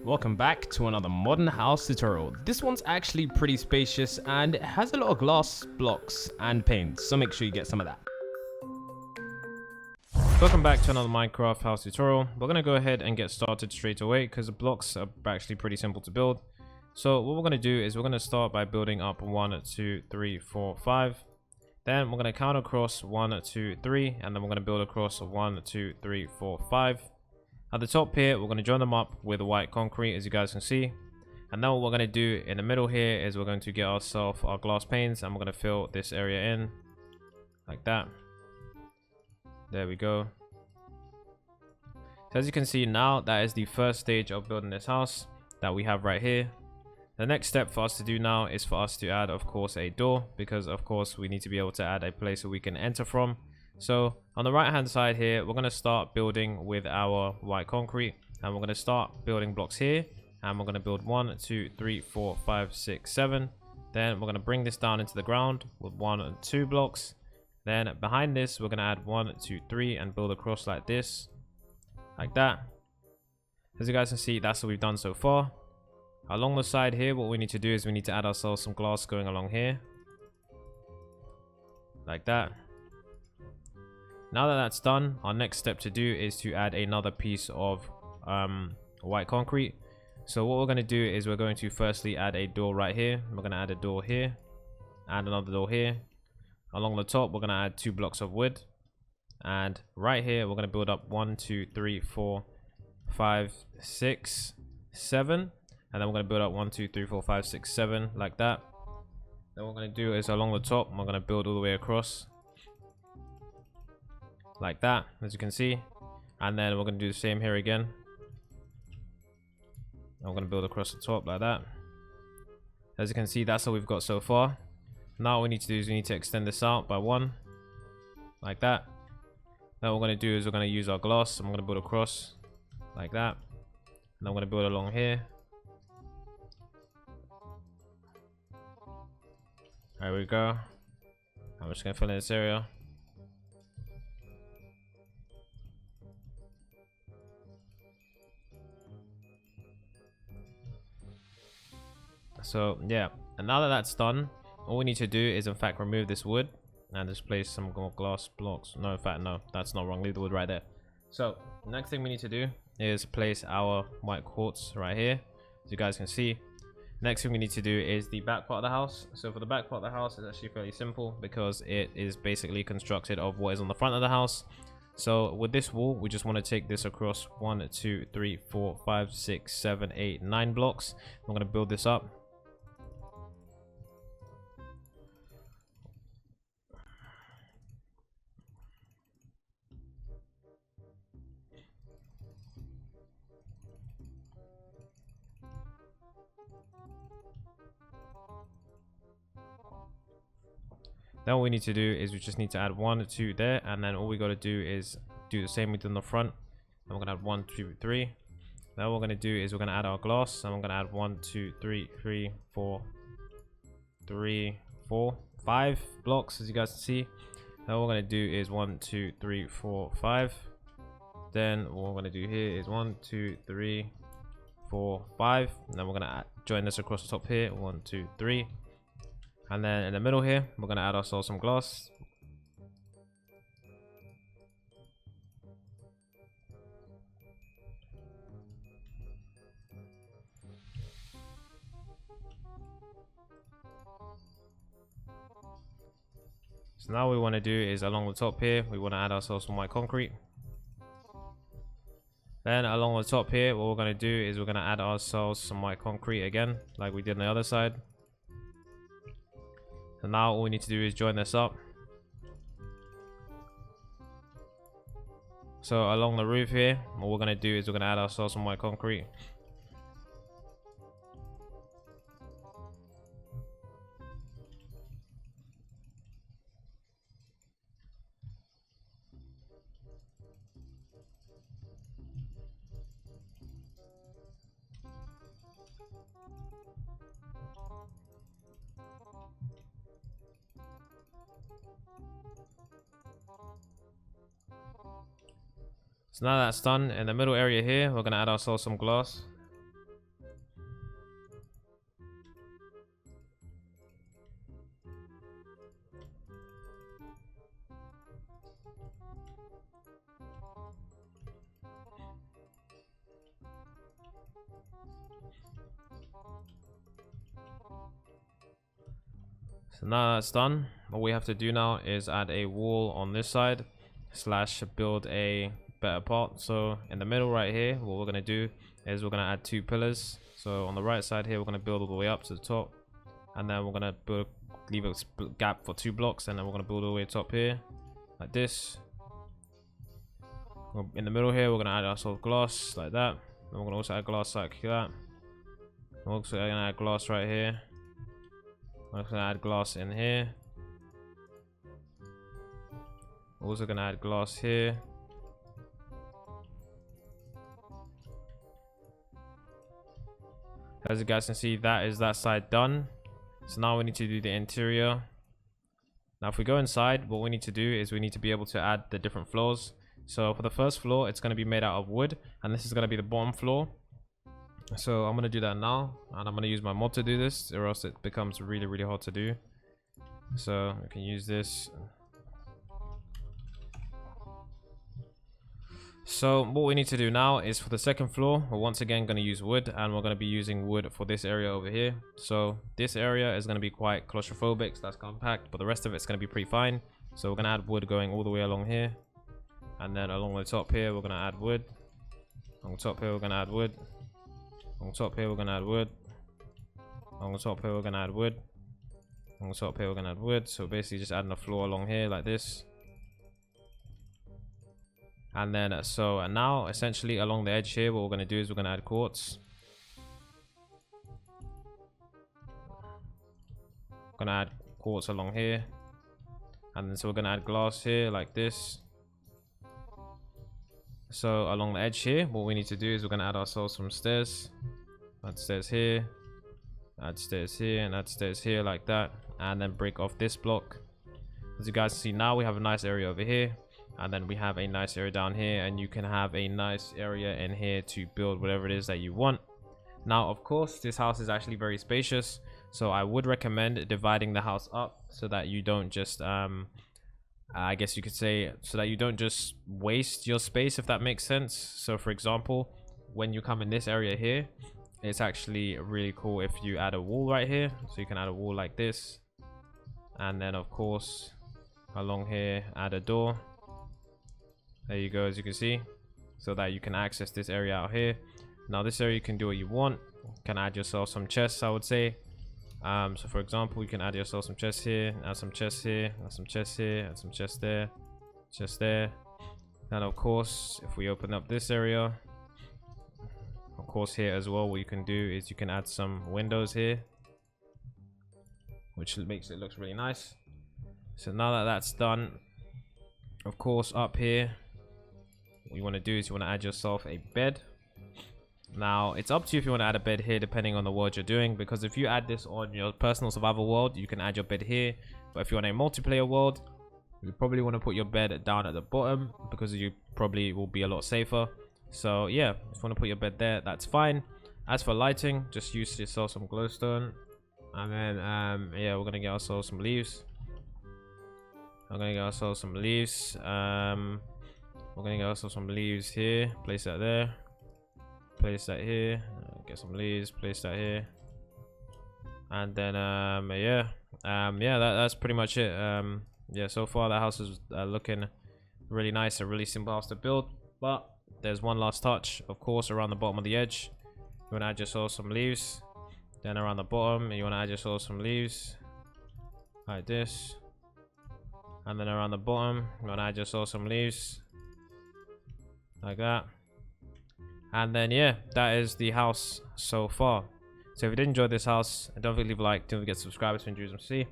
Welcome back to another modern house tutorial. This one's actually pretty spacious and it has a lot of glass blocks and panes, so make sure you get some of that. Welcome back to another Minecraft house tutorial. We're gonna go ahead and get started straight away because the blocks are actually pretty simple to build. So what we're gonna do is we're gonna start by building up 1, 2, 3, 4, 5. Then we're gonna count across 1, 2, 3, and then we're gonna build across 1, 2, 3, 4, 5. At the top here, we're going to join them up with white concrete, as you guys can see. And then what we're going to do in the middle here is we're going to get ourselves our glass panes, and we're going to fill this area in like that. There we go. So as you can see now, that is the first stage of building this house that we have right here. The next step for us to do now is for us to add, of course, a door, because of course we need to be able to add a place where we can enter from. So on the right hand side here, we're going to start building with our white concrete, and we're going to start building blocks here, and we're going to build 1, 2, 3, 4, 5, 6, 7. Then we're going to bring this down into the ground with 1 and 2 blocks. Then behind this, we're going to add 1, 2, 3 and build across like this, like that. As you guys can see, that's what we've done so far. Along the side here, what we need to do is we need to add ourselves some glass going along here, like that. Now that that's done, our next step to do is to add another piece of white concrete. So what we're going to do is we're going to firstly add a door right here. We're going to add a door here, add another door here. Along the top, we're going to add 2 blocks of wood, and right here we're going to build up 1, 2, 3, 4, 5, 6, 7, and then we're going to build up 1, 2, 3, 4, 5, 6, 7 like that. Then what we're going to do is along the top, we're going to build all the way across like that, as you can see. And then we're going to do the same here again. I'm going to build across the top like that. As you can see, that's all we've got so far. Now what we need to do is we need to extend this out by 1 like that. Then what we're going to do is we're going to use our glass. I'm going to build across like that, and I'm going to build along here. There we go. I'm just going to fill in this area. So yeah, and now that that's done, all we need to do is in fact remove this wood and just place some more glass blocks. No, in fact, no, that's not wrong. Leave the wood right there. So the next thing we need to do is place our white quartz right here, as you guys can see. Next thing we need to do is the back part of the house. So for the back part of the house, it's actually fairly simple because it is basically constructed of what is on the front of the house. So with this wall, we just want to take this across 1, 2, 3, 4, 5, 6, 7, 8, 9 blocks. I'm going to build this up. Then what we need to do is we just need to add 1 or 2 there, and then all we got to do is do the same we did in the front. And we're gonna add 1, 2, 3. Now what we're gonna do is we're gonna add our glass, and we're gonna add 1, 2, 3, 3, 4, 3, 4, 5 blocks, as you guys can see. Now what we're gonna do is 1, 2, 3, 4, 5. Then what we're gonna do here is 1, 2, 3, 4, 5. And then we're gonna join this across the top here. 1, 2, 3. And then in the middle here, we're going to add ourselves some glass. So now what we want to do is along the top here, we want to add ourselves some white concrete. Then along the top here, what we're going to do is we're going to add ourselves some white concrete again, like we did on the other side. So now all we need to do is join this up. So along the roof here, what we're going to do is we're going to add ourselves some white concrete. So now that's done, in the middle area here, we're going to add ourselves some glass. So now that's done, what we have to do now is add a wall on this side slash build a better part. So in the middle right here, what we're going to do is we're going to add 2 pillars. So on the right side here, we're going to build all the way up to the top, and then we're going to leave a gap for 2 blocks, and then we're going to build all the way top here like this. In the middle here, we're going to add ourselves glass like that. Then we're going to also add glass like that. We're also going to add glass right here. I'm just going to add glass in here. Also going to add glass here. As you guys can see, that is that side done. So now we need to do the interior. Now if we go inside, what we need to do is we need to be able to add the different floors. So for the first floor, it's going to be made out of wood, and this is going to be the bottom floor. So I'm going to do that now, and I'm going to use my mod to do this, or else it becomes really hard to do. So we can use this. So what we need to do now is for the second floor, we're once again going to use wood, and we're going to be using wood for this area over here. So this area is going to be quite claustrophobic, so that's compact, but the rest of it's going to be pretty fine. So we're going to add wood going all the way along here, and then along the top here we're going to add wood. On the top here we're going to add wood. On the top here we're going to add wood. On the top here we're going to add wood. On the top here we're going to add wood. So basically just adding a floor along here like this. And then and now essentially along the edge here, what we're going to do is we're going to add quartz. We're going to add quartz along here. And then so we're going to add glass here like this. So along the edge here, what we need to do is we're going to add ourselves some stairs. Add stairs here, add stairs here, and add stairs here like that, and then break off this block. As you guys see, now we have a nice area over here, and then we have a nice area down here, and you can have a nice area in here to build whatever it is that you want. Now of course this house is actually very spacious, so I would recommend dividing the house up so that you don't just I guess you could say, so that you don't just waste your space, if that makes sense. So for example, when you come in this area here, it's actually really cool if you add a wall right here. So you can add a wall like this, and then of course along here add a door. There you go, as you can see, so that you can access this area out here. Now this area you can do what you want. You can add yourself some chests, I would say. So for example, you can add yourself some chests here, add some chests here, add some chests here, add some chests there, chest there. And of course, if we open up this area, of course here as well, what you can do is you can add some windows here, which makes it look really nice. So now that that's done, of course up here, what you want to do is you want to add yourself a bed. Now it's up to you if you want to add a bed here, depending on the world you're doing, because if you add this on your personal survival world, you can add your bed here. But if you're on a multiplayer world, you probably want to put your bed down at the bottom, because you probably will be a lot safer. So yeah, if you want to put your bed there, that's fine. As for lighting, just use yourself some glowstone, and then yeah, we're gonna get ourselves some leaves. We're gonna get ourselves some leaves. We're gonna get ourselves some leaves here, place that there. Place that here, get some leaves, place that here, and then yeah, that's pretty much it. Yeah, so far the house is looking really nice, a really simple house to build, but there's one last touch, of course, around the bottom of the edge. You want to add yourself some leaves, then around the bottom you want to add yourself some leaves like this, and then around the bottom you want to add yourself some leaves like that. And then yeah, that is the house so far. So if you did enjoy this house, don't forget to leave a like, don't forget to subscribe. It's been Drews MC.